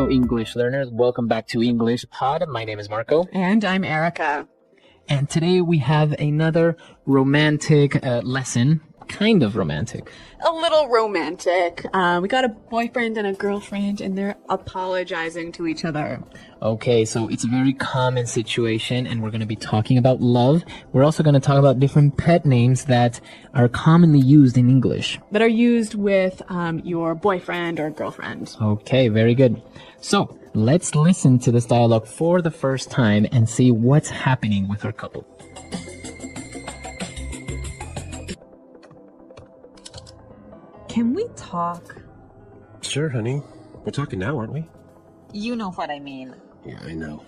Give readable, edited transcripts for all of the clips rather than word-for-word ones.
Hello, English learners. Welcome back to English Pod. My name is Marco. And I'm Erica. And today we have another romantic lesson. Kind of romantic. A little romantic. We got a boyfriend and a girlfriend, and they're apologizing to each other. Okay, so it's a very common situation, and we're going to be talking about love. We're also going to talk about different pet names that are commonly used in English. That are used with your boyfriend or girlfriend. Okay, very good. So, let's listen to this dialogue for the first time and see what's happening with our couple. Can we talk? Sure, honey. We're talking now, aren't we? You know what I mean. Yeah, I know.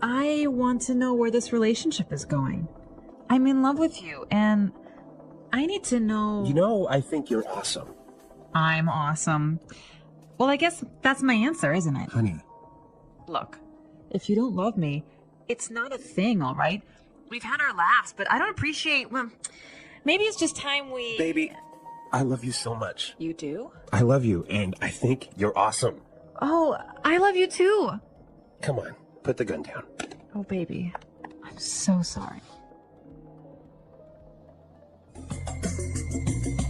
I want to know where this relationship is going. I'm in love with you, and I need to know... You know, I think you're awesome. I'm awesome. Well, I guess that's my answer, isn't it? Honey. Look, if you don't love me, it's not a thing, all right? We've had our laughs, but I don't appreciate... Well, maybe it's just time we... Baby, I love you so much. You do? I love you, and I think you're awesome. Oh, I love you too. Come on, put the gun down. Oh, baby. I'm so sorry.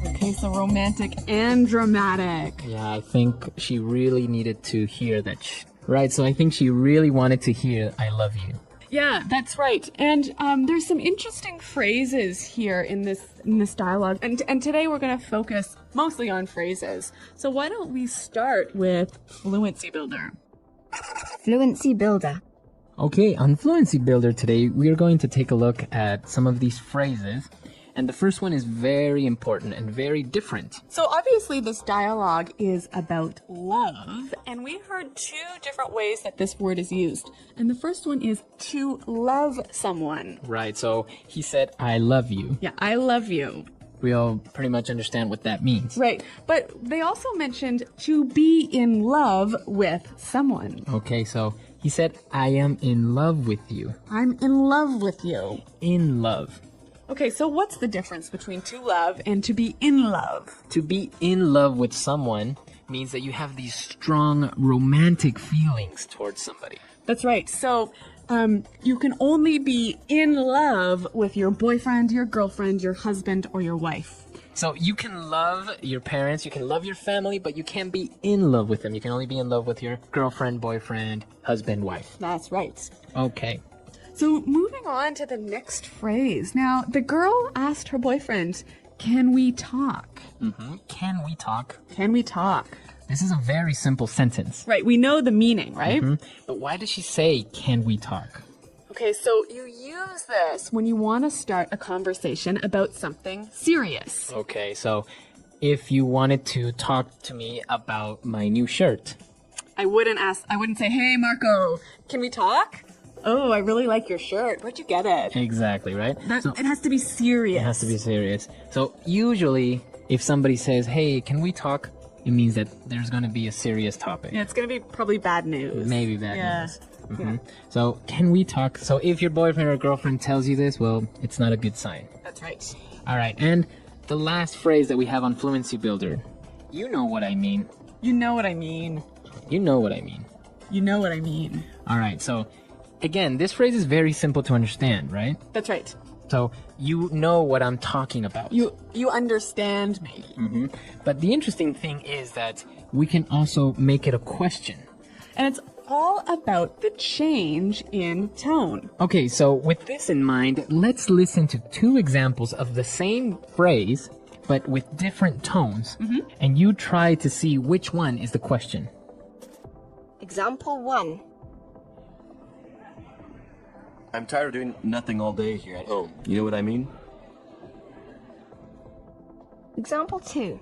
Okay, so romantic and dramatic. Yeah, I think she really needed to hear that. Right, so I think she really wanted to hear, I love you. Yeah, that's right. And there's some interesting phrases here in this dialogue. And today we're going to focus mostly on phrases. So why don't we start with Fluency Builder? Fluency Builder. Okay, on Fluency Builder today, we are going to take a look at some of these phrases. And the first one is very important and very different. So obviously this dialogue is about love, and we heard two different ways that this word is used. And the first one is to love someone. Right, so he said, I love you. Yeah, I love you. We all pretty much understand what that means. Right, but they also mentioned to be in love with someone. Okay, so he said, I am in love with you. I'm in love with you. In love. Okay, so what's the difference between to love and to be in love? To be in love with someone means that you have these strong romantic feelings towards somebody. That's right. So you can only be in love with your boyfriend, your girlfriend, your husband, or your wife. So you can love your parents, you can love your family, but you can't be in love with them. You can only be in love with your girlfriend, boyfriend, husband, wife. That's right. Okay. So moving on to the next phrase. Now, the girl asked her boyfriend, can we talk? Can we talk? Can we talk? This is a very simple sentence. Right, we know the meaning, right? But why does she say, can we talk? Okay, so you use this when you want to start a conversation about something serious. Okay, so if you wanted to talk to me about my new shirt. I wouldn't say, hey, Marco, can we talk? Oh, I really like your shirt. Where'd you get it? Exactly, right? It has to be serious. It has to be serious. So usually, if somebody says, hey, can we talk? It means that there's going to be a serious topic. Yeah, it's going to be probably bad news. Maybe bad news. Yeah. So, can we talk? So, if your boyfriend or girlfriend tells you this, well, it's not a good sign. That's right. All right, and the last phrase that we have on Fluency Builder. You know what I mean. You know what I mean. You know what I mean. You know what I mean. All right, so again, this phrase is very simple to understand, right? That's right. So, you know what I'm talking about. You understand me. But the interesting thing is that we can also make it a question. And it's all about the change in tone. Okay, so with this in mind, let's listen to two examples of the same phrase, but with different tones. And you try to see which one is the question. Example 1. I'm tired of doing nothing all day here at home. You know what I mean? Example 2.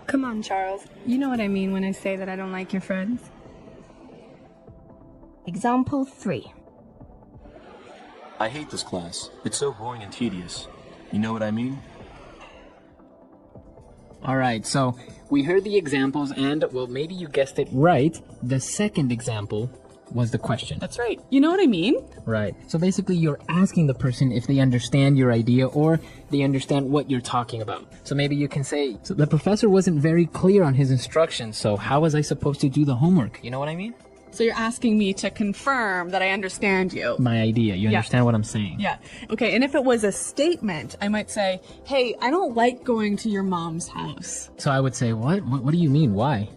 Come on, Charles. You know what I mean when I say that I don't like your friends. Example 3. I hate this class. It's so boring and tedious. You know what I mean? All right, so we heard the examples and, well, maybe you guessed it right. The second example was the question. That's right. You know what I mean? Right. So basically, you're asking the person if they understand your idea or they understand what you're talking about. So maybe you can say, so the professor wasn't very clear on his instructions, so how was I supposed to do the homework? You know what I mean? So you're asking me to confirm that I understand you. My idea. You understand what I'm saying? Yeah. Okay, and if it was a statement, I might say, hey, I don't like going to your mom's house. So I would say, what? What do you mean? Why?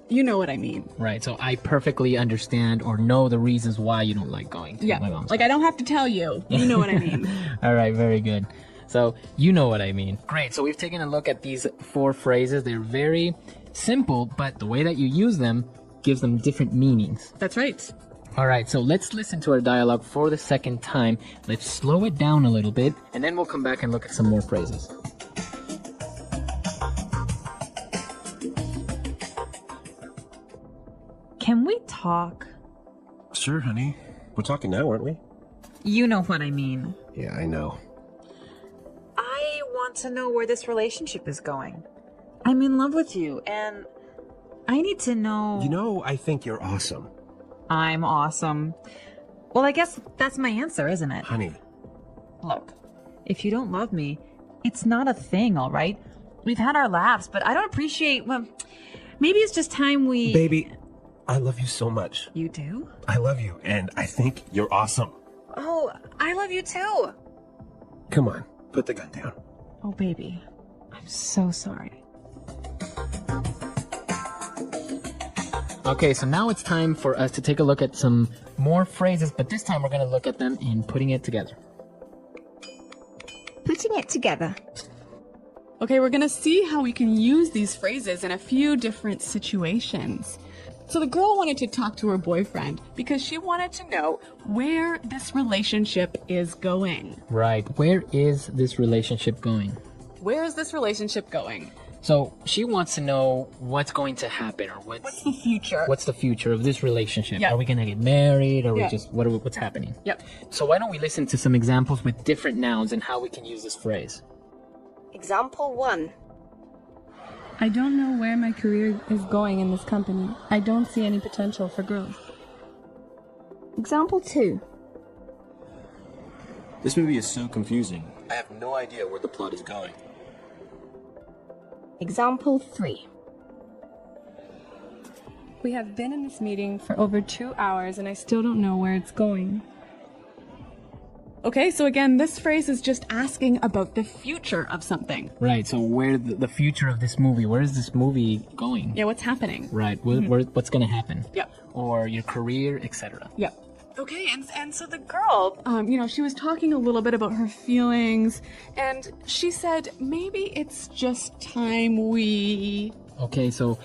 You know what I mean. Right. So I perfectly understand or know the reasons why you don't like going to my mom's Like I don't have to tell you. You know what I mean. All right. Very good. So you know what I mean. Great. So we've taken a look at these 4 phrases. They're very simple, but the way that you use them gives them different meanings. That's right. All right, so let's listen to our dialogue for the second time. Let's slow it down a little bit, and then we'll come back and look at some more phrases. Can we talk? Sure, honey. We're talking now, aren't we? You know what I mean. Yeah, I know. I want to know where this relationship is going. I'm in love with you, and I need to know... You know, I think you're awesome. I'm awesome. Well, I guess that's my answer, isn't it? Honey. Look, if you don't love me, it's not a thing, all right? We've had our laughs, but I don't appreciate... Well, maybe it's just time we... Baby, I love you so much. You do? I love you, and I think you're awesome. Oh, I love you too. Come on, put the gun down. Oh, baby. I'm so sorry. Okay, so now it's time for us to take a look at some more phrases, but this time we're going to look at them in putting it together. Putting it together. Okay, we're gonna see how we can use these phrases in a few different situations. So the girl wanted to talk to her boyfriend because she wanted to know where this relationship is going. Right, where is this relationship going? Where is this relationship going? So she wants to know what's going to happen, or What's the future? what's the future of this relationship. Yeah. Are we going to get married, or Yeah. we just what's happening? Yep. So why don't we listen to some examples with different nouns and how we can use this phrase? Example 1. I don't know where my career is going in this company. I don't see any potential for growth. Example 2. This movie is so confusing. I have no idea where the plot is going. Example 3. We have been in this meeting for over 2 hours and I still don't know where it's going. Okay, so again, this phrase is just asking about the future of something. Right, so where the future of this movie, where is this movie going? Yeah, what's happening? Right, what's going to happen? Yep. Or your career, etc. Yep. Okay, and so the girl, she was talking a little bit about her feelings, and she said, maybe it's just time we... Okay, so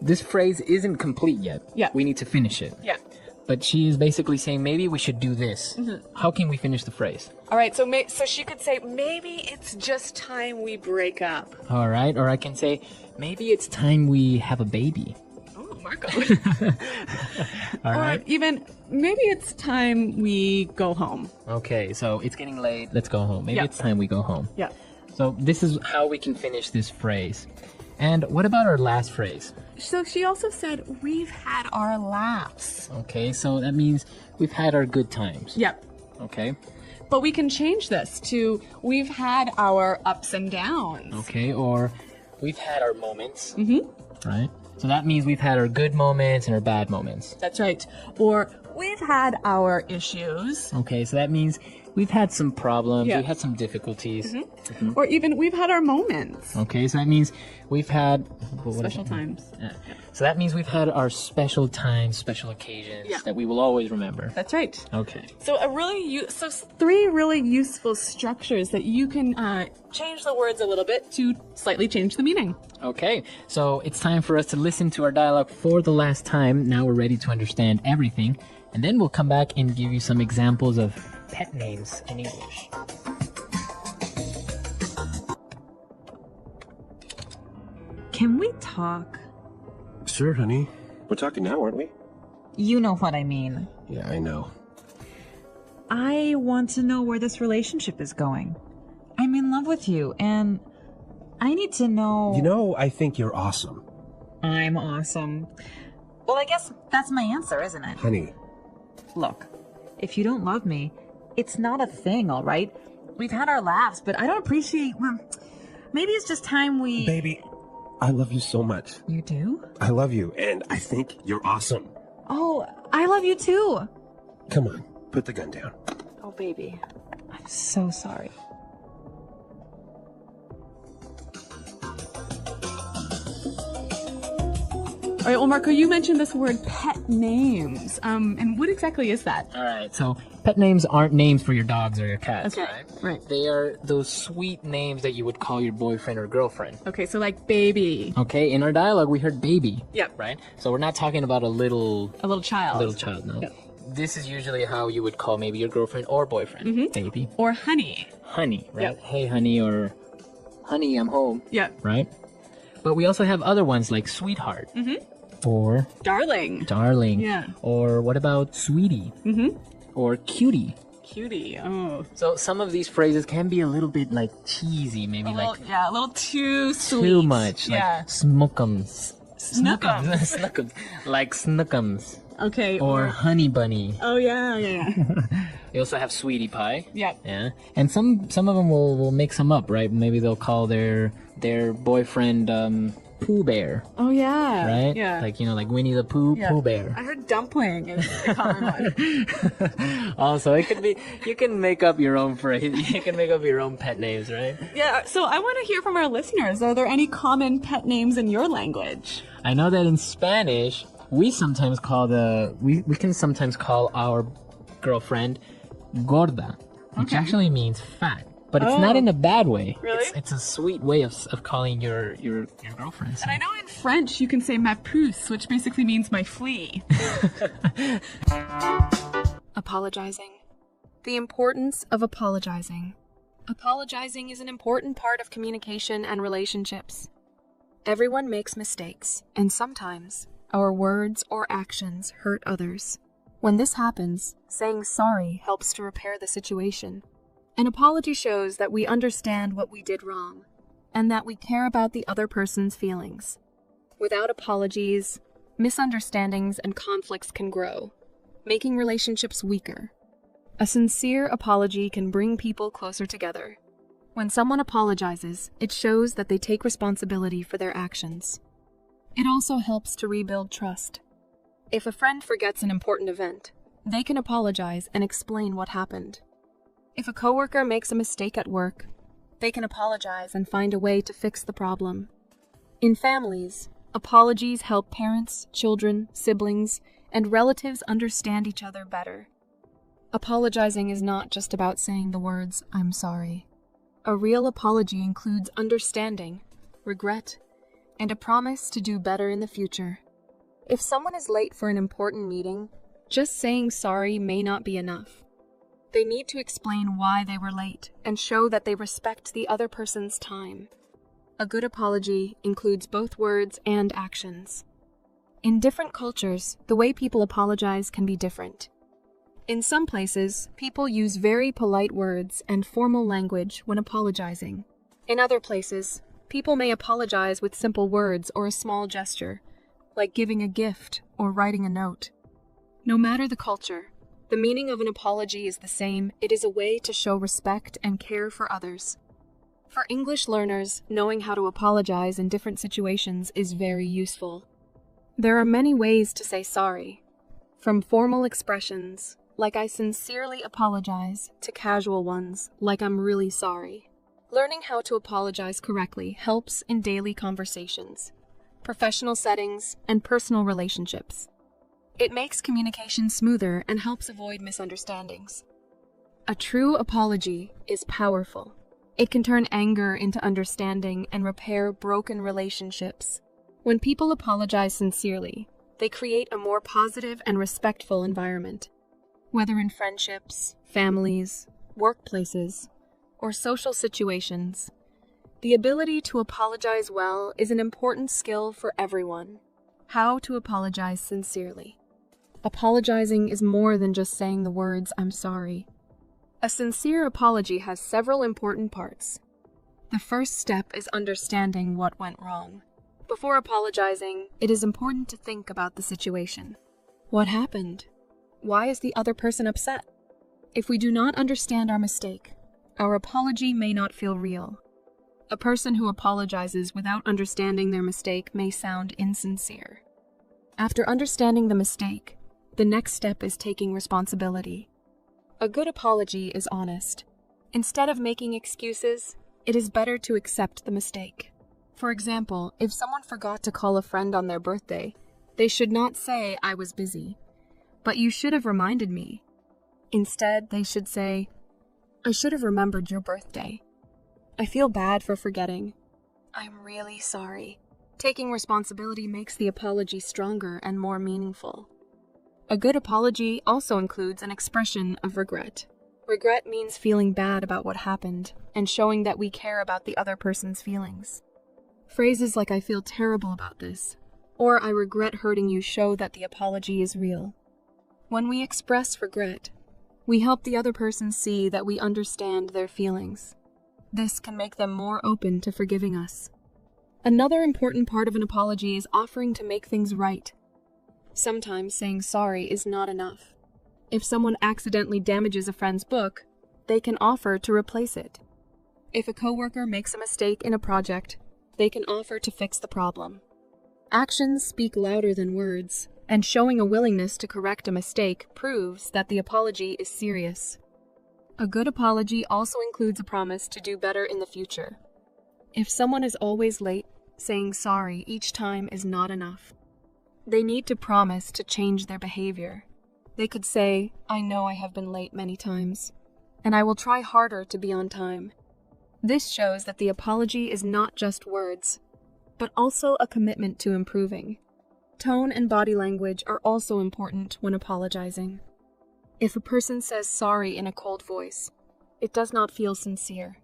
this phrase isn't complete yet. Yeah. We need to finish it. Yeah. But she is basically saying, maybe we should do this. Mm-hmm. How can we finish the phrase? All right, so she could say, maybe it's just time we break up. All right, or I can say, maybe it's time we have a baby. Oh, Marco. All Or right. even, maybe it's time we go home. Okay, so it's getting late. Let's go home. Maybe Yeah. it's time we go home. Yeah. So this is how we can finish this phrase. And what about our last phrase? So she also said, we've had our laughs. Okay, so that means we've had our good times. Yep. Okay. But we can change this to, we've had our ups and downs. Okay, or we've had our moments. Mm-hmm. Right? So that means we've had our good moments and our bad moments. That's right. Or, we've had our issues. Okay, so that means we've had some problems, Yeah. we've had some difficulties. Or even, we've had our moments. Okay, so that means we've had... what is Special it? times. Yeah. So that means we've had our special times, special occasions Yeah. that we will always remember. That's right. Okay. So so 3 really useful structures that you can change the words a little bit to slightly change the meaning. Okay, so it's time for us to listen to our dialogue for the last time. Now we're ready to understand everything. And then we'll come back and give you some examples of pet names in English. Can we talk? Sure, honey. We're talking now, aren't we? You know what I mean. Yeah, I know. I want to know where this relationship is going. I'm in love with you, and I need to know... You know, I think you're awesome. I'm awesome. Well, I guess that's my answer, isn't it? Honey. Look, if you don't love me, it's not a thing, all right? We've had our laughs, but I don't appreciate, well, maybe it's just time we... Baby, I love you so much. You do? I love you, and I think you're awesome. Oh, I love you too. Come on, put the gun down. Oh, baby. I'm so sorry. All right, well, Marco, you mentioned this word pet names. And what exactly is that? All right, so pet names aren't names for your dogs or your cats, Okay, right? right. They are those sweet names that you would call your boyfriend or girlfriend. Okay, so like baby. Okay, in our dialogue, we heard baby. Yep. Right? So we're not talking about a little child. no. Yep. This is usually how you would call maybe your girlfriend or boyfriend. Baby. Or honey. Honey, right? Yep. Hey, honey, or honey, I'm home. Yep. Right? But we also have other ones like sweetheart. Or Darling. darling. Yeah. Or what about sweetie? Or cutie. Cutie. Oh. So some of these phrases can be a little bit like cheesy, maybe like A little too sweet. too much. Yeah. Like smookums. Snookums. Snookums. Like snookums. Okay. Or honey bunny. Oh, yeah. We also have sweetie pie. Yep. Yeah. And some of them will mix them up, right? Maybe they'll call their boyfriend Pooh Bear, Oh, yeah. right? Yeah. Like, like Winnie the Pooh, Yeah. Pooh Bear. I heard dumpling is the common one. Also, it could be, you can make up your own phrase. You can make up your own pet names, right? Yeah, so I want to hear from our listeners. Are there any common pet names in your language? I know that in Spanish, we sometimes call we can sometimes call our girlfriend gorda, which actually means fat. But it's not in a bad way. Really? It's a sweet way of calling your girlfriend. So. And I know in French you can say ma puce, which basically means my flea. Apologizing. The importance of apologizing. Apologizing is an important part of communication and relationships. Everyone makes mistakes, and sometimes our words or actions hurt others. When this happens, saying sorry helps to repair the situation. An apology shows that we understand what we did wrong, and that we care about the other person's feelings. Without apologies, misunderstandings and conflicts can grow, making relationships weaker. A sincere apology can bring people closer together. When someone apologizes, it shows that they take responsibility for their actions. It also helps to rebuild trust. If a friend forgets an important event, they can apologize and explain what happened. If a coworker makes a mistake at work, they can apologize and find a way to fix the problem. In families, apologies help parents, children, siblings, and relatives understand each other better. Apologizing is not just about saying the words, "I'm sorry." A real apology includes understanding, regret, and a promise to do better in the future. If someone is late for an important meeting, just saying sorry may not be enough. They need to explain why they were late and show that they respect the other person's time. A good apology includes both words and actions. In different cultures, the way people apologize can be different. In some places, people use very polite words and formal language when apologizing. In other places, people may apologize with simple words or a small gesture, like giving a gift or writing a note. No matter the culture, the meaning of an apology is the same. It is a way to show respect and care for others. For English learners, knowing how to apologize in different situations is very useful. There are many ways to say sorry, from formal expressions, like "I sincerely apologize," to casual ones, like "I'm really sorry." Learning how to apologize correctly helps in daily conversations, professional settings, and personal relationships. It makes communication smoother and helps avoid misunderstandings. A true apology is powerful. It can turn anger into understanding and repair broken relationships. When people apologize sincerely, they create a more positive and respectful environment. Whether in friendships, families, workplaces, or social situations, the ability to apologize well is an important skill for everyone. How to apologize sincerely. Apologizing is more than just saying the words, "I'm sorry." A sincere apology has several important parts. The first step is understanding what went wrong. Before apologizing, it is important to think about the situation. What happened? Why is the other person upset? If we do not understand our mistake, our apology may not feel real. A person who apologizes without understanding their mistake may sound insincere. After understanding the mistake, the next step is taking responsibility. A good apology is honest. Instead of making excuses, it is better to accept the mistake. For example, if someone forgot to call a friend on their birthday, they should not say, "I was busy," but "you should have reminded me." Instead, they should say, "I should have remembered your birthday. I feel bad for forgetting. I'm really sorry." Taking responsibility makes the apology stronger and more meaningful. A good apology also includes an expression of regret. Regret means feeling bad about what happened and showing that we care about the other person's feelings. Phrases like "I feel terrible about this" or "I regret hurting you" show that the apology is real. When we express regret, we help the other person see that we understand their feelings. This can make them more open to forgiving us. Another important part of an apology is offering to make things right. Sometimes saying sorry is not enough. If someone accidentally damages a friend's book, they can offer to replace it. If a coworker makes a mistake in a project, they can offer to fix the problem. Actions speak louder than words, and showing a willingness to correct a mistake proves that the apology is serious. A good apology also includes a promise to do better in the future. If someone is always late, saying sorry each time is not enough. They need to promise to change their behavior. They could say, "I know I have been late many times, and I will try harder to be on time." This shows that the apology is not just words, but also a commitment to improving. Tone and body language are also important when apologizing. If a person says sorry in a cold voice, it does not feel sincere.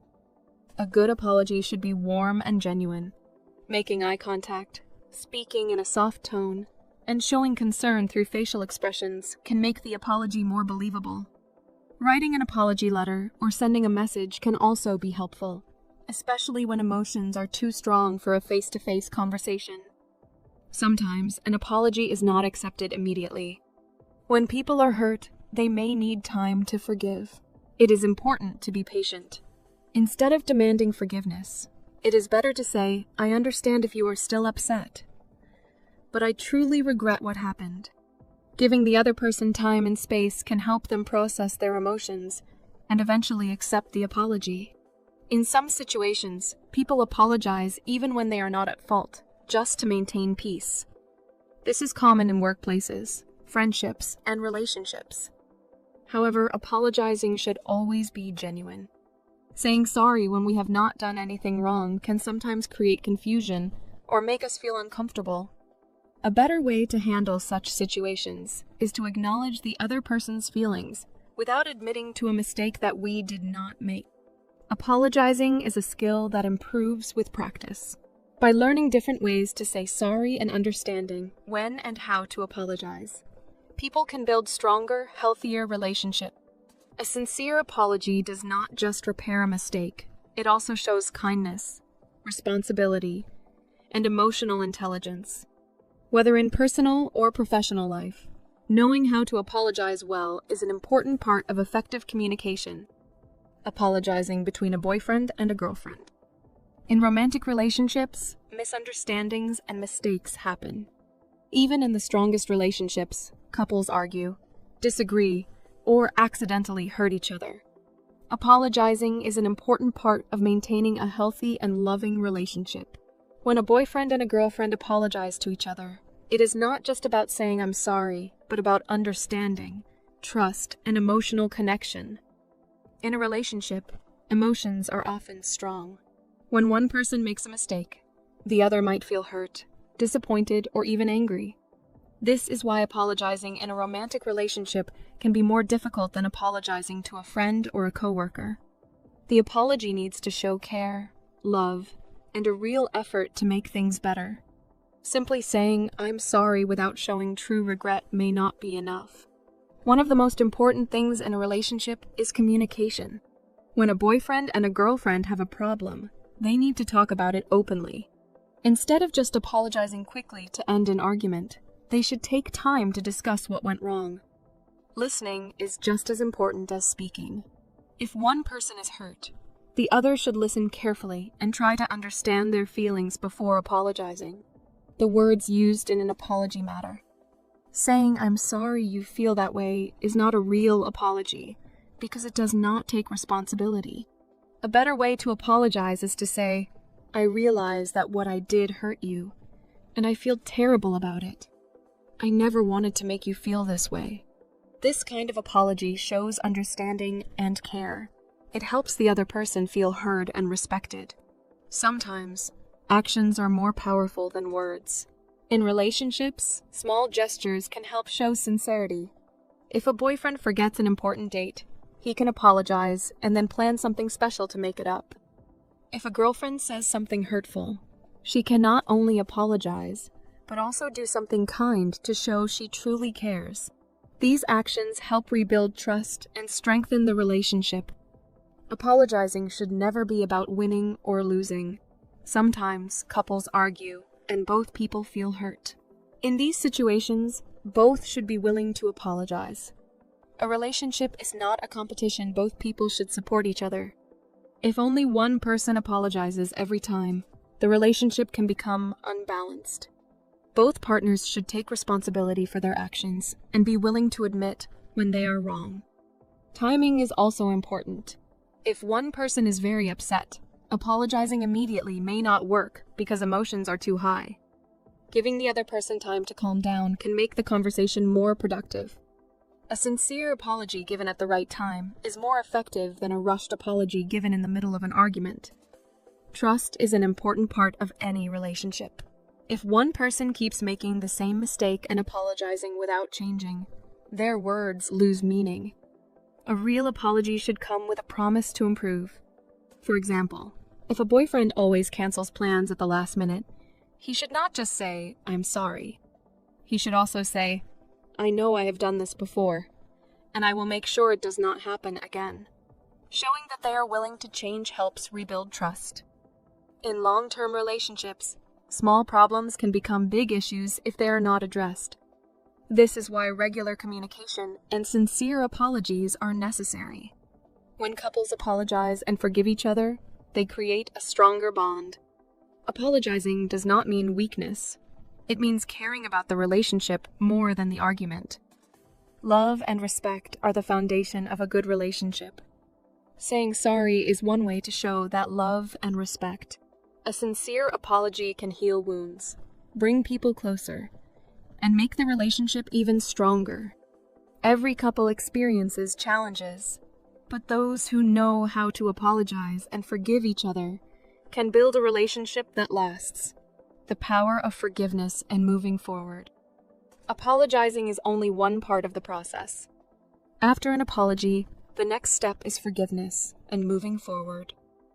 A good apology should be warm and genuine. Making eye contact, speaking in a soft tone, and showing concern through facial expressions can make the apology more believable. Writing an apology letter or sending a message can also be helpful, especially when emotions are too strong for a face-to-face conversation. Sometimes an apology is not accepted immediately. When people are hurt, they may need time to forgive. It is important to be patient. Instead of demanding forgiveness, it is better to say, "I understand if you are still upset, but I truly regret what happened." Giving the other person time and space can help them process their emotions and eventually accept the apology. In some situations, people apologize even when they are not at fault, just to maintain peace. This is common in workplaces, friendships, and relationships. However, apologizing should always be genuine. Saying sorry when we have not done anything wrong can sometimes create confusion or make us feel uncomfortable. A better way to handle such situations is to acknowledge the other person's feelings without admitting to a mistake that we did not make. Apologizing is a skill that improves with practice. By learning different ways to say sorry and understanding when and how to apologize, people can build stronger, healthier relationships. A sincere apology does not just repair a mistake, it also shows kindness, responsibility, and emotional intelligence. Whether in personal or professional life, knowing how to apologize well is an important part of effective communication. Apologizing between a boyfriend and a girlfriend. In romantic relationships, misunderstandings and mistakes happen. Even in the strongest relationships, couples argue, disagree, or accidentally hurt each other. Apologizing is an important part of maintaining a healthy and loving relationship. When a boyfriend and a girlfriend apologize to each other, it is not just about saying "I'm sorry," but about understanding, trust, and emotional connection. In a relationship, emotions are often strong. When one person makes a mistake, the other might feel hurt, disappointed, or even angry. This is why apologizing in a romantic relationship can be more difficult than apologizing to a friend or a coworker. The apology needs to show care, love, and a real effort to make things better. Simply saying "I'm sorry" without showing true regret may not be enough. One of the most important things in a relationship is communication. When a boyfriend and a girlfriend have a problem, they need to talk about it openly. Instead of just apologizing quickly to end an argument, they should take time to discuss what went wrong. Listening is just as important as speaking. If one person is hurt, the other should listen carefully and try to understand their feelings before apologizing. The words used in an apology matter. Saying "I'm sorry you feel that way" is not a real apology because it does not take responsibility. A better way to apologize is to say, "I realize that what I did hurt you, and I feel terrible about it. I never wanted to make you feel this way." This kind of apology shows understanding and care. It helps the other person feel heard and respected. Sometimes, actions are more powerful than words. In relationships, small gestures can help show sincerity. If a boyfriend forgets an important date, he can apologize and then plan something special to make it up. If a girlfriend says something hurtful, she can not only apologize, but also do something kind to show she truly cares. These actions help rebuild trust and strengthen the relationship. Apologizing should never be about winning or losing. Sometimes couples argue, and both people feel hurt. In these situations, both should be willing to apologize. A relationship is not a competition. Both people should support each other. If only one person apologizes every time, the relationship can become unbalanced. Both partners should take responsibility for their actions and be willing to admit when they are wrong. Timing is also important. If one person is very upset, apologizing immediately may not work because emotions are too high. Giving the other person time to calm down can make the conversation more productive. A sincere apology given at the right time is more effective than a rushed apology given in the middle of an argument. Trust is an important part of any relationship. If one person keeps making the same mistake and apologizing without changing, their words lose meaning. A real apology should come with a promise to improve. For example, if a boyfriend always cancels plans at the last minute, he should not just say, "I'm sorry." He should also say, "I know I have done this before, and I will make sure it does not happen again." Showing that they are willing to change helps rebuild trust. In long-term relationships, small problems can become big issues if they are not addressed. This is why regular communication and sincere apologies are necessary. When couples apologize and forgive each other, they create a stronger bond. Apologizing does not mean weakness. It means caring about the relationship more than the argument. Love and respect are the foundation of a good relationship. Saying sorry is one way to show that love and respect. A sincere apology can heal wounds, bring people closer, and make the relationship even stronger. Every couple experiences challenges, but those who know how to apologize and forgive each other can build a relationship that lasts. The power of forgiveness and moving forward. Apologizing is only one part of the process. After an apology, the next step is forgiveness and moving forward.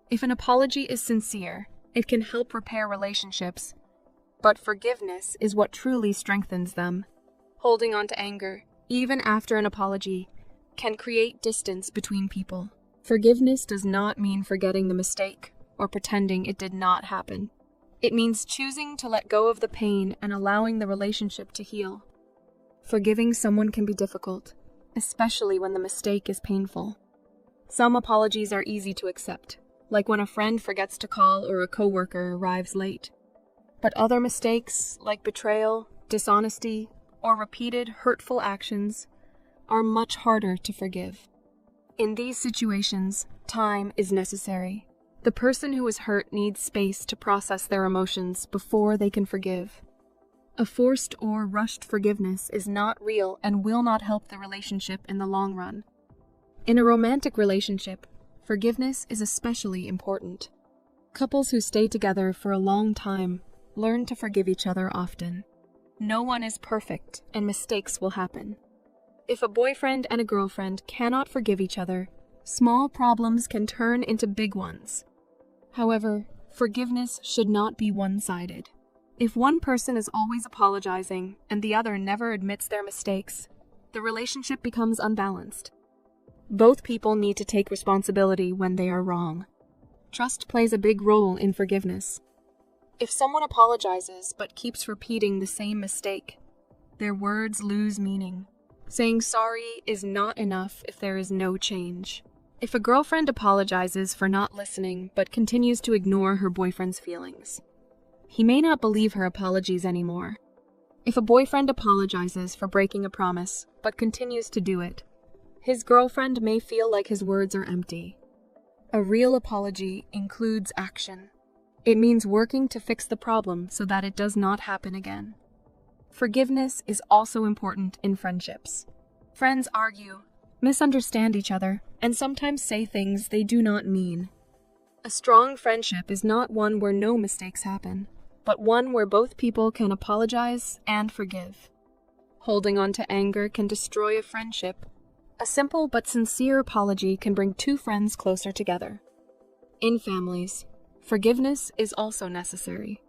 If an apology is sincere, it can help repair relationships, but forgiveness is what truly strengthens them. Holding on to anger, even after an apology, can create distance between people. Forgiveness does not mean forgetting the mistake or pretending it did not happen. It means choosing to let go of the pain and allowing the relationship to heal. Forgiving someone can be difficult, especially when the mistake is painful. Some apologies are easy to accept, like when a friend forgets to call or a coworker arrives late. But other mistakes, like betrayal, dishonesty, or repeated hurtful actions, are much harder to forgive. In these situations, time is necessary. The person who is hurt needs space to process their emotions before they can forgive. A forced or rushed forgiveness is not real and will not help the relationship in the long run. In a romantic relationship, forgiveness is especially important. Couples who stay together for a long time learn to forgive each other often. No one is perfect, and mistakes will happen. If a boyfriend and a girlfriend cannot forgive each other, small problems can turn into big ones. However, forgiveness should not be one-sided. If one person is always apologizing and the other never admits their mistakes, the relationship becomes unbalanced. Both people need to take responsibility when they are wrong. Trust plays a big role in forgiveness. If someone apologizes but keeps repeating the same mistake, their words lose meaning. Saying sorry is not enough if there is no change. If a girlfriend apologizes for not listening but continues to ignore her boyfriend's feelings, he may not believe her apologies anymore. If a boyfriend apologizes for breaking a promise but continues to do it, his girlfriend may feel like his words are empty. A real apology includes action. It means working to fix the problem so that it does not happen again. Forgiveness is also important in friendships. Friends argue, misunderstand each other, and sometimes say things they do not mean. A strong friendship is not one where no mistakes happen, but one where both people can apologize and forgive. Holding on to anger can destroy a friendship. A simple but sincere apology can bring two friends closer together. In families, forgiveness is also necessary.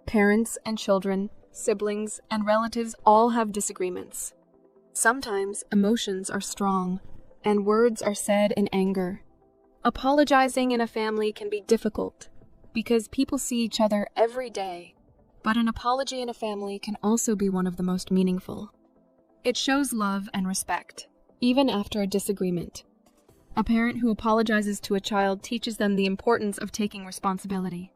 Parents and children, siblings, and relatives all have disagreements. Sometimes emotions are strong, and words are said in anger. Apologizing in a family can be difficult because people see each other every day, but an apology in a family can also be one of the most meaningful. It shows love and respect, even after a disagreement. A parent who apologizes to a child teaches them the importance of taking responsibility.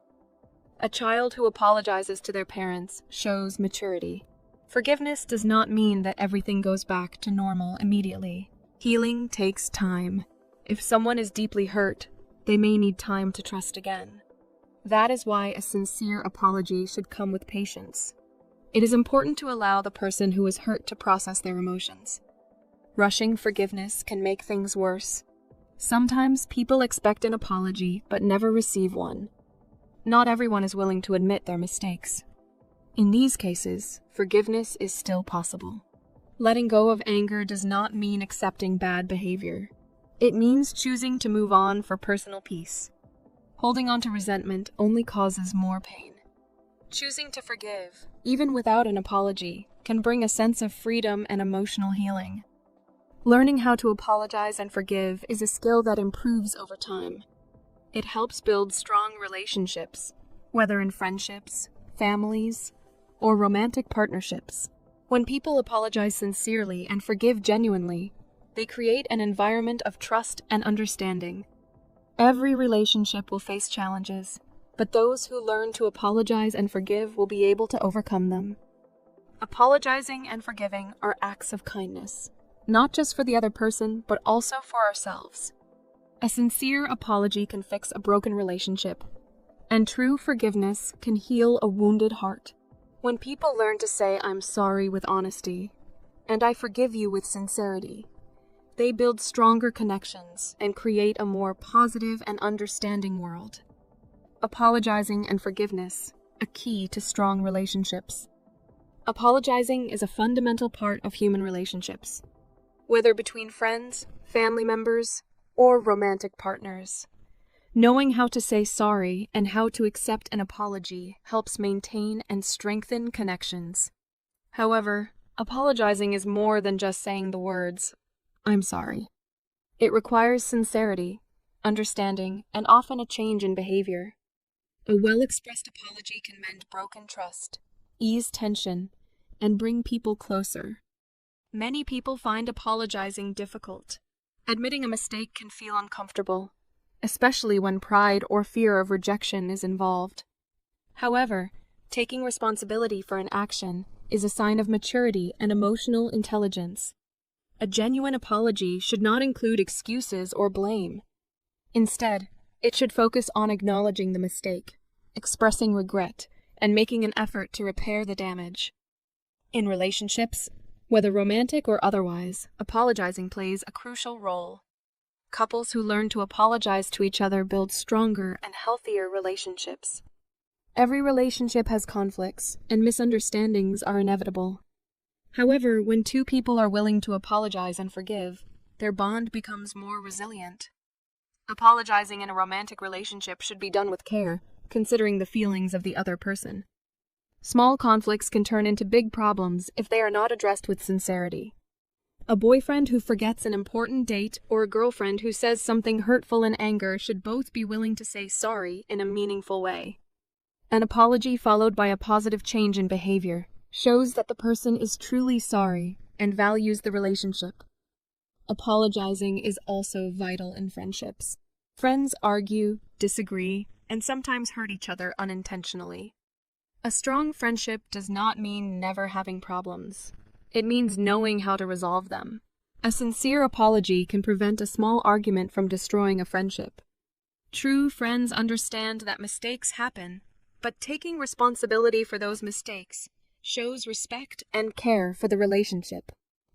A child who apologizes to their parents shows maturity. Forgiveness does not mean that everything goes back to normal immediately. Healing takes time. If someone is deeply hurt, they may need time to trust again. That is why a sincere apology should come with patience. It is important to allow the person who is hurt to process their emotions. Rushing forgiveness can make things worse. Sometimes people expect an apology but never receive one. Not everyone is willing to admit their mistakes. In these cases, forgiveness is still possible. Letting go of anger does not mean accepting bad behavior. It means choosing to move on for personal peace. Holding on to resentment only causes more pain. Choosing to forgive, even without an apology, can bring a sense of freedom and emotional healing. Learning how to apologize and forgive is a skill that improves over time. It helps build strong relationships, whether in friendships, families, or romantic partnerships. When people apologize sincerely and forgive genuinely, they create an environment of trust and understanding. Every relationship will face challenges, but those who learn to apologize and forgive will be able to overcome them. Apologizing and forgiving are acts of kindness, not just for the other person, but also for ourselves. A sincere apology can fix a broken relationship, and true forgiveness can heal a wounded heart. When people learn to say, "I'm sorry" with honesty, and "I forgive you" with sincerity, they build stronger connections and create a more positive and understanding world. Apologizing and forgiveness, a key to strong relationships. Apologizing is a fundamental part of human relationships, whether between friends, family members, or romantic partners. Knowing how to say sorry and how to accept an apology helps maintain and strengthen connections. However, apologizing is more than just saying the words, "I'm sorry." It requires sincerity, understanding, and often a change in behavior. A well-expressed apology can mend broken trust, ease tension, and bring people closer. Many people find apologizing difficult. Admitting a mistake can feel uncomfortable, especially when pride or fear of rejection is involved. However, taking responsibility for an action is a sign of maturity and emotional intelligence. A genuine apology should not include excuses or blame. Instead, it should focus on acknowledging the mistake, expressing regret, and making an effort to repair the damage. In relationships, whether romantic or otherwise, apologizing plays a crucial role. Couples who learn to apologize to each other build stronger and healthier relationships. Every relationship has conflicts, and misunderstandings are inevitable. However, when two people are willing to apologize and forgive, their bond becomes more resilient. Apologizing in a romantic relationship should be done with care, considering the feelings of the other person. Small conflicts can turn into big problems if they are not addressed with sincerity. A boyfriend who forgets an important date or a girlfriend who says something hurtful in anger should both be willing to say sorry in a meaningful way. An apology followed by a positive change in behavior shows that the person is truly sorry and values the relationship. Apologizing is also vital in friendships. Friends argue, disagree, and sometimes hurt each other unintentionally. A strong friendship does not mean never having problems. It means knowing how to resolve them. A sincere apology can prevent a small argument from destroying a friendship. True friends understand that mistakes happen, but taking responsibility for those mistakes shows respect and care for the relationship.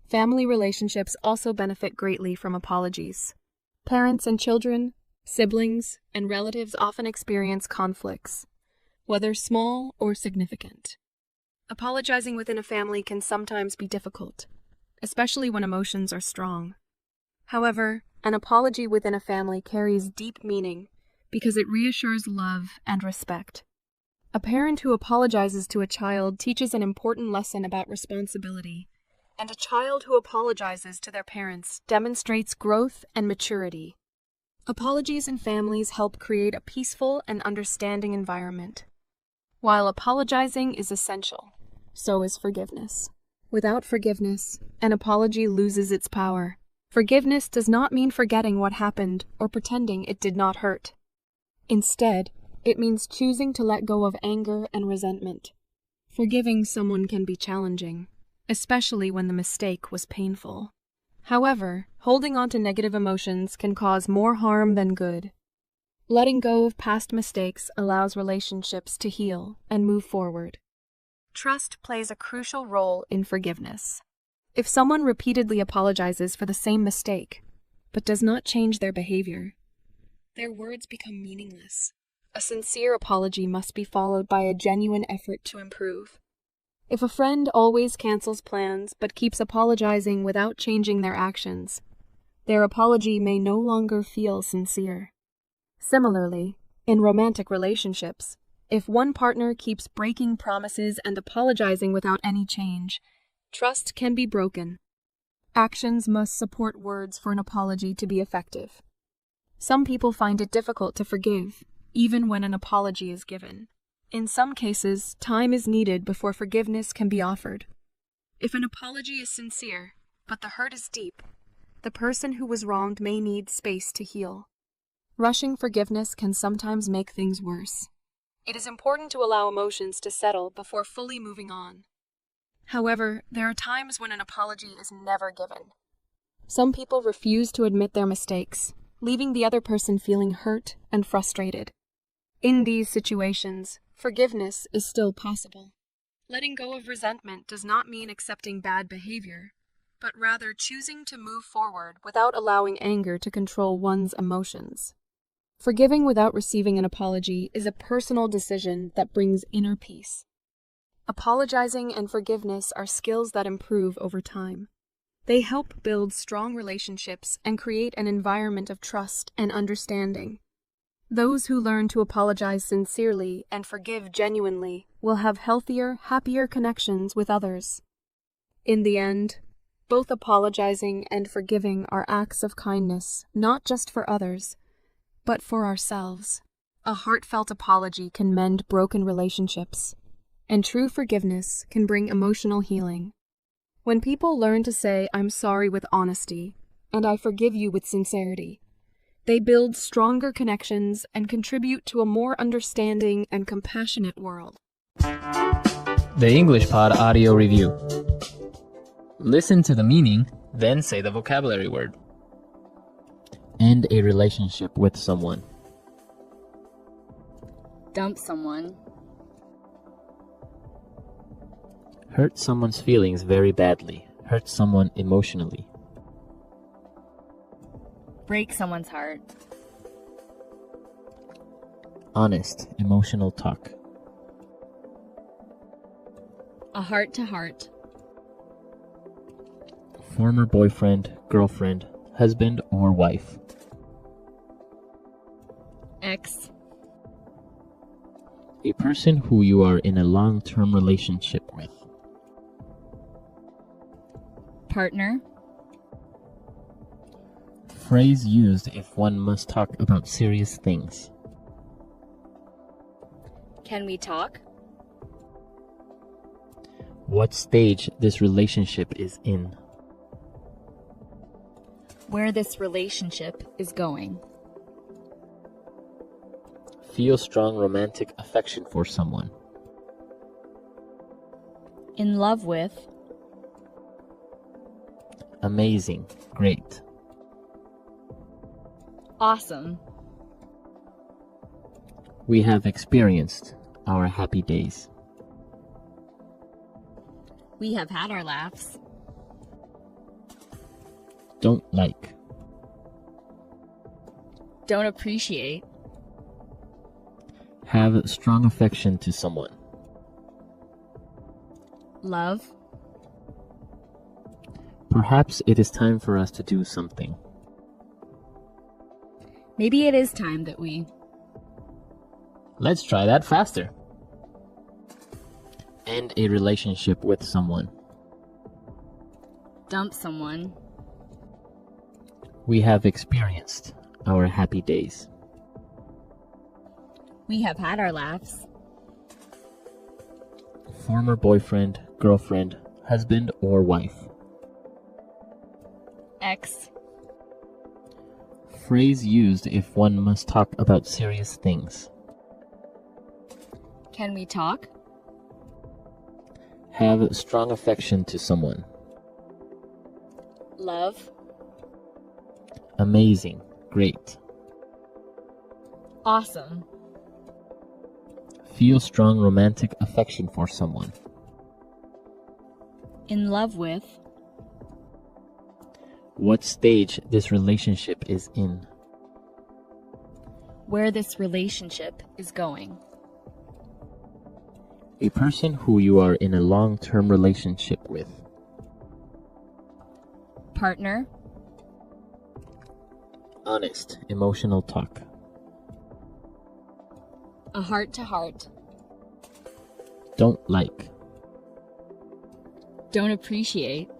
Family relationships also benefit greatly from apologies. Parents and children, siblings, and relatives often experience conflicts, whether small or significant. Apologizing within a family can sometimes be difficult, especially when emotions are strong. However, an apology within a family carries deep meaning because it reassures love and respect. A parent who apologizes to a child teaches an important lesson about responsibility, and a child who apologizes to their parents demonstrates growth and maturity. Apologies in families help create a peaceful and understanding environment. While apologizing is essential, so is forgiveness. Without forgiveness, an apology loses its power. Forgiveness does not mean forgetting what happened or pretending it did not hurt. Instead, it means choosing to let go of anger and resentment. Forgiving someone can be challenging, especially when the mistake was painful. However, holding on to negative emotions can cause more harm than good. Letting go of past mistakes allows relationships to heal and move forward. Trust plays a crucial role in forgiveness. If someone repeatedly apologizes for the same mistake, but does not change their behavior, their words become meaningless. A sincere apology must be followed by a genuine effort to improve. If a friend always cancels plans but keeps apologizing without changing their actions, their apology may no longer feel sincere. Similarly, in romantic relationships, if one partner keeps breaking promises and apologizing without any change, trust can be broken. Actions must support words for an apology to be effective. Some people find it difficult to forgive, even when an apology is given. In some cases, time is needed before forgiveness can be offered. If an apology is sincere, but the hurt is deep, the person who was wronged may need space to heal. Rushing forgiveness can sometimes make things worse. It is important to allow emotions to settle before fully moving on. However, there are times when an apology is never given. Some people refuse to admit their mistakes, leaving the other person feeling hurt and frustrated. In these situations, forgiveness is still possible. Letting go of resentment does not mean accepting bad behavior, but rather choosing to move forward without allowing anger to control one's emotions. Forgiving without receiving an apology is a personal decision that brings inner peace. Apologizing and forgiveness are skills that improve over time. They help build strong relationships and create an environment of trust and understanding. Those who learn to apologize sincerely and forgive genuinely will have healthier, happier connections with others. In the end, both apologizing and forgiving are acts of kindness, not just for others, but for ourselves. A heartfelt apology can mend broken relationships, and true forgiveness can bring emotional healing. When people learn to say, "I'm sorry" with honesty, and "I forgive you" with sincerity, they build stronger connections and contribute to a more understanding and compassionate world. The English Pod Audio Review. Listen to the meaning, then say the vocabulary word. End a relationship with someone. Dump someone. Hurt someone's feelings very badly. Hurt someone emotionally. Break someone's heart. Honest, emotional talk. A heart to heart. Former boyfriend, girlfriend, husband, or wife. Ex. A person who you are in a long-term relationship with. Partner. Phrase used if one must talk about serious things. Can we talk? What stage this relationship is in. Where this relationship is going. Feel strong romantic affection for someone. In love with. Amazing. Great. Awesome. We have experienced our happy days. We have had our laughs. Don't like. Don't appreciate. Have strong affection to someone. Love. Perhaps it is time for us to do something. Maybe it is time that we. Let's try that faster. End a relationship with someone. Dump someone. We have experienced our happy days. We have had our laughs. Former boyfriend, girlfriend, husband, or wife. Ex. Phrase used if one must talk about serious things. Can we talk? Have strong affection to someone. Love. Amazing. Great. Awesome. Feel strong romantic affection for someone. In love with. What stage this relationship is in. Where this relationship is going. A person who you are in a long-term relationship with. Partner. Honest, emotional talk. A heart to heart. Don't like. Don't appreciate.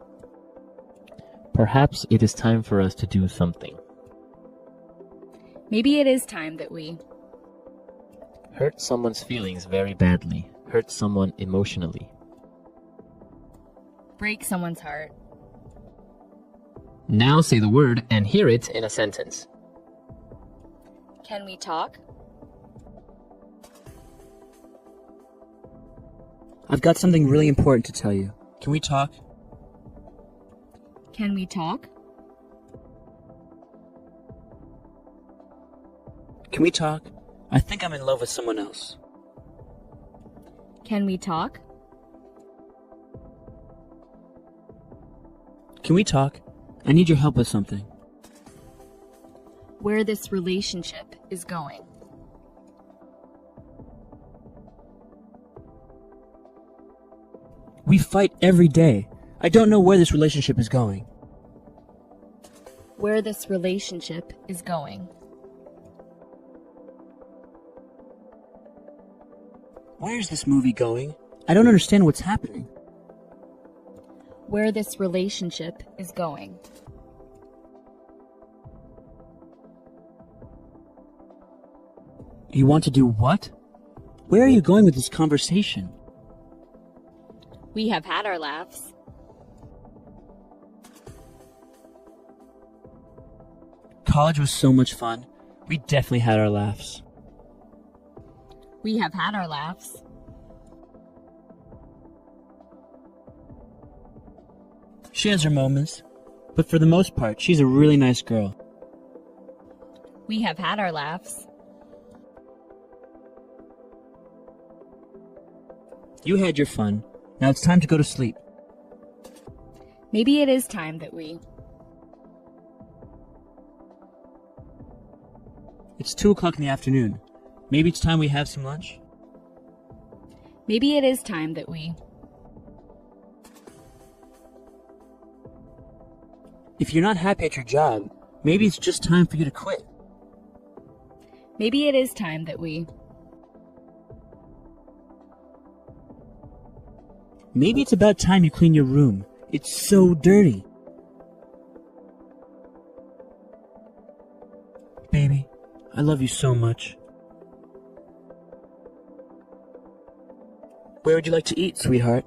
Perhaps it is time for us to do something. Maybe it is time that we. Hurt someone's feelings very badly. Hurt someone emotionally. Break someone's heart. Now say the word and hear it in a sentence. Can we talk? I've got something really important to tell you. Can we talk? Can we talk? Can we talk? I think I'm in love with someone else. Can we talk? Can we talk? I need your help with something. Where this relationship is going. We fight every day. I don't know where this relationship is going. Where this relationship is going. Where's this movie going? I don't understand what's happening. Where this relationship is going. You want to do what? Where are you going with this conversation? We have had our laughs. College was so much fun. We definitely had our laughs. We have had our laughs. She has her moments, but for the most part, she's a really nice girl. We have had our laughs. You had your fun. Now it's time to go to sleep. Maybe it is time that we. It's 2 o'clock in the afternoon. Maybe it's time we have some lunch? Maybe it is time that we. If you're not happy at your job, maybe it's just time for you to quit. Maybe it is time that we. Maybe it's about time you clean your room. It's so dirty. Baby, I love you so much. Where would you like to eat, sweetheart?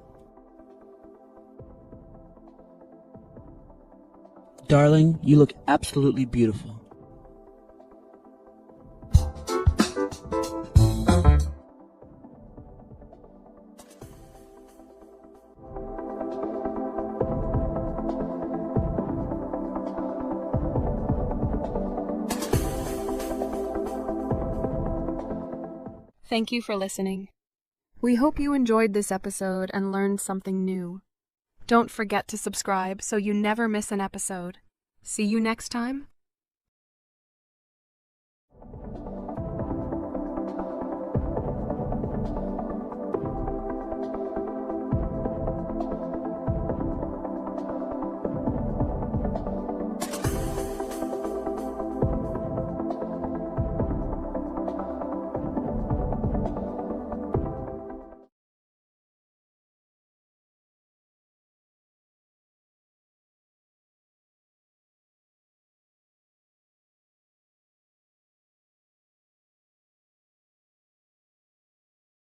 Darling, you look absolutely beautiful. Thank you for listening. We hope you enjoyed this episode and learned something new. Don't forget to subscribe so you never miss an episode. See you next time